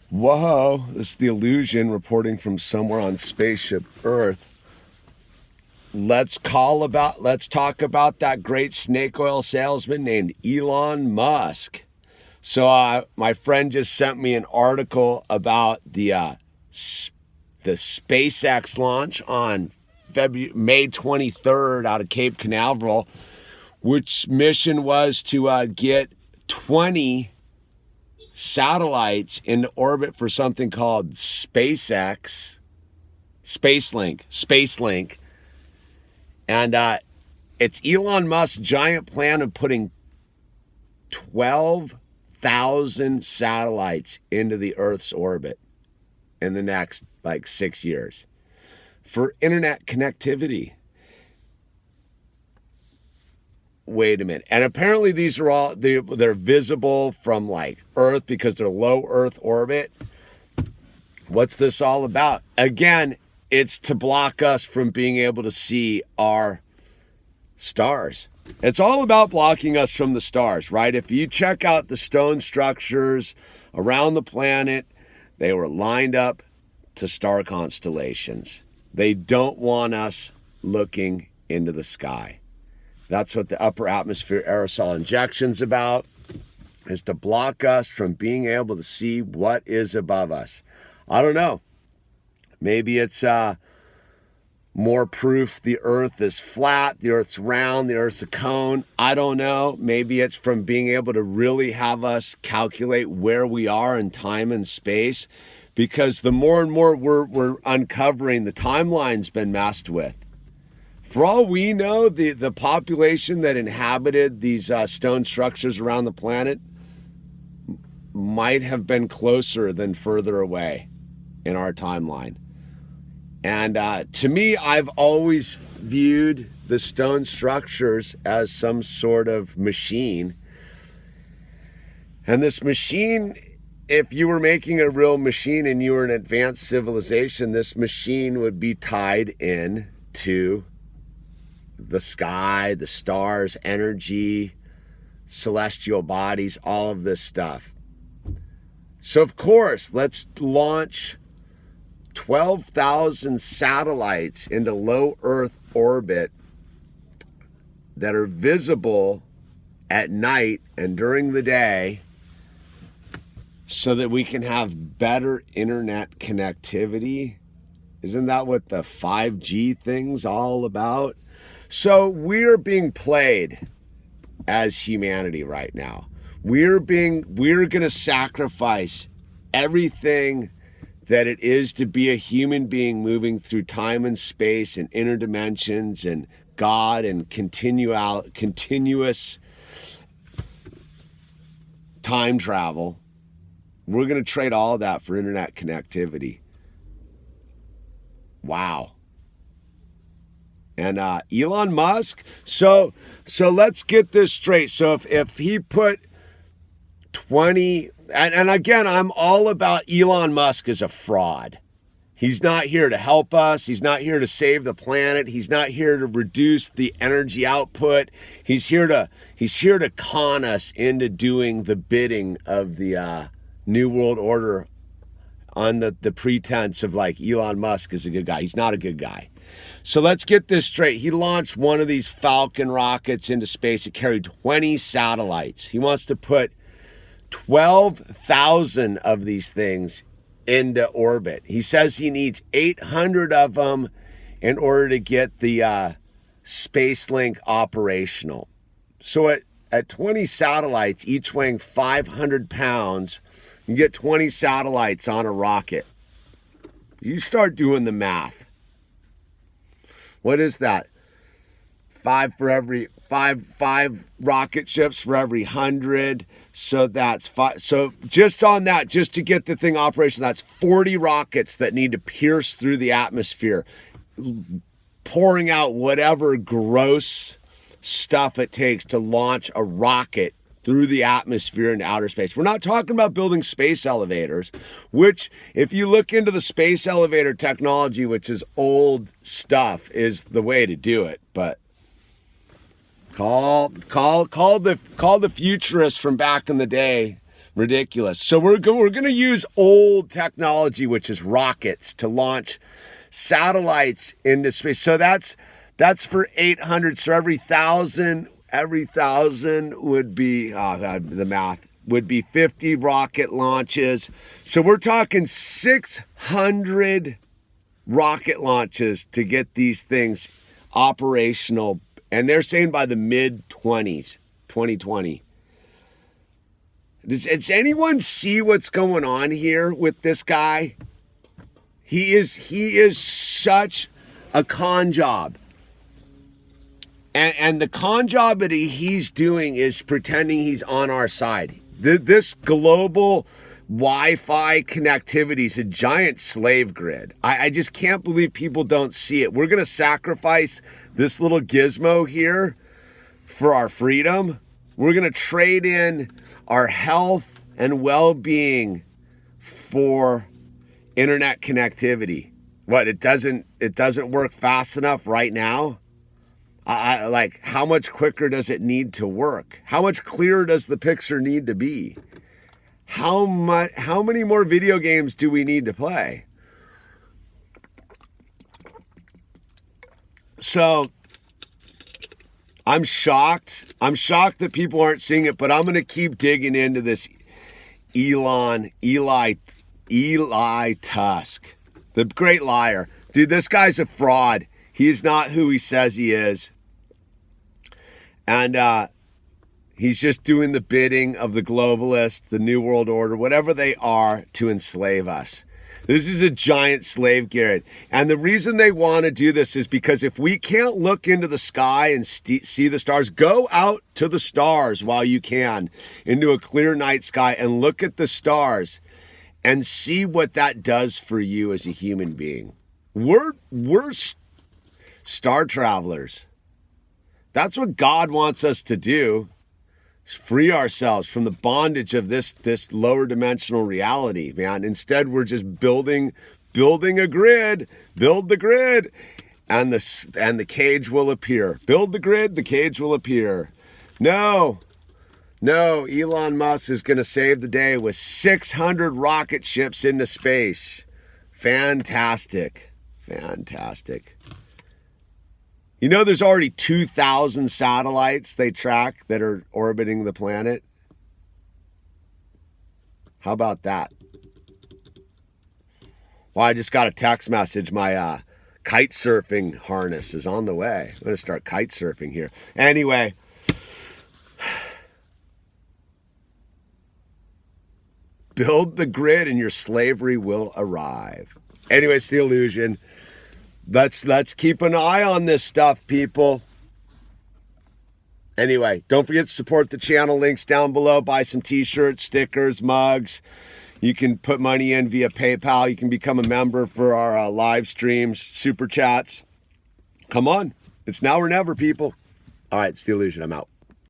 Whoa, this is the Yewllusion reporting from somewhere on spaceship Earth. Let's talk about that great snake oil salesman named Elon Musk. So my friend just sent me an article about the SpaceX launch on May 23rd out of Cape Canaveral, which mission was to get 20 satellites into orbit for something called Spacelink. And it's Elon Musk's giant plan of putting 12,000 satellites into the Earth's orbit in the next 6 years for internet connectivity. Wait a minute. And apparently these are all, they're visible from Earth because they're low Earth orbit. What's this all about? Again, it's to block us from being able to see our stars. It's all about blocking us from the stars, right? If you check out the stone structures around the planet, they were lined up to star constellations. They don't want us looking into the sky. That's what the upper atmosphere aerosol injection's about, is to block us from being able to see what is above us. I don't know. Maybe it's more proof the Earth is flat, the Earth's round, the Earth's a cone. I don't know. Maybe it's from being able to really have us calculate where we are in time and space, because the more and more we're uncovering, the timeline's been messed with. For all we know, the population that inhabited these stone structures around the planet might have been closer than further away in our timeline. And to me, I've always viewed the stone structures as some sort of machine. And this machine, if you were making a real machine and you were an advanced civilization, this machine would be tied in to the sky, the stars, energy, celestial bodies, all of this stuff. So of course, let's launch 12,000 satellites into low Earth orbit that are visible at night and during the day, so that we can have better internet connectivity. Isn't that what the 5G thing's all about? So we're being played as humanity right now. We're going to sacrifice everything that it is to be a human being moving through time and space and interdimensions and God and continuous time travel. We're going to trade all of that for internet connectivity. Wow. And Elon Musk, so let's get this straight. So if he put 20, and again, I'm all about Elon Musk as a fraud. He's not here to help us. He's not here to save the planet. He's not here to reduce the energy output. He's here to con us into doing the bidding of the New World Order on the pretense of Elon Musk is a good guy. He's not a good guy. So let's get this straight. He launched one of these Falcon rockets into space. It carried 20 satellites. He wants to put 12,000 of these things into orbit. He says he needs 800 of them in order to get the Spacelink operational. So at 20 satellites, each weighing 500 pounds, you get 20 satellites on a rocket. You start doing the math. What is that? Five rocket ships for every 100. So that's 5. So just on that, just to get the thing operational, that's 40 rockets that need to pierce through the atmosphere, pouring out whatever gross stuff it takes to launch a rocket through the atmosphere into outer space. We're not talking about building space elevators, which, if you look into the space elevator technology, which is old stuff, is the way to do it. But call the futurists from back in the day Ridiculous. So we're going to use old technology, which is rockets, to launch satellites into space. So that's for 800. So every thousand would be, oh God, the math, would be 50 rocket launches. So we're talking 600 rocket launches to get these things operational. And they're saying by the mid-20s, 2020. Does anyone see what's going on here with this guy? He is such a con job. And the con job that he's doing is pretending he's on our side. This global Wi-Fi connectivity is a giant slave grid. I just can't believe people don't see it. We're going to sacrifice this little gizmo here for our freedom. We're going to trade in our health and well-being for internet connectivity. What, it doesn't work fast enough right now? I like, how much quicker does it need to work? How much clearer does the picture need to be? How many more video games do we need to play? So I'm shocked. I'm shocked that people aren't seeing it, but I'm going to keep digging into this Eli Tusk, the great liar. Dude, this guy's a fraud. He's not who he says he is. And he's just doing the bidding of the globalists, the New World Order, whatever they are, to enslave us. This is a giant slave grid. And the reason they want to do this is because if we can't look into the sky and see the stars, go out to the stars while you can, into a clear night sky, and look at the stars and see what that does for you as a human being. We're star travelers. That's what God wants us to do. Free ourselves from the bondage of this lower dimensional reality, man. Instead, we're just building a grid. Build the grid, and the cage will appear. Build the grid, the cage will appear. No, Elon Musk is going to save the day with 600 rocket ships into space. Fantastic. You know, there's already 2,000 satellites they track that are orbiting the planet. How about that? Well, I just got a text message. My kite surfing harness is on the way. I'm going to start kite surfing here. Anyway. Build the grid and your slavery will arrive. Anyway, it's the illusion. Let's keep an eye on this stuff, people. Anyway, don't forget to support the channel. Links down below. Buy some t-shirts, stickers, mugs. You can put money in via PayPal. You can become a member for our live streams, super chats. Come on. It's now or never, people. All right, it's the illusion. I'm out.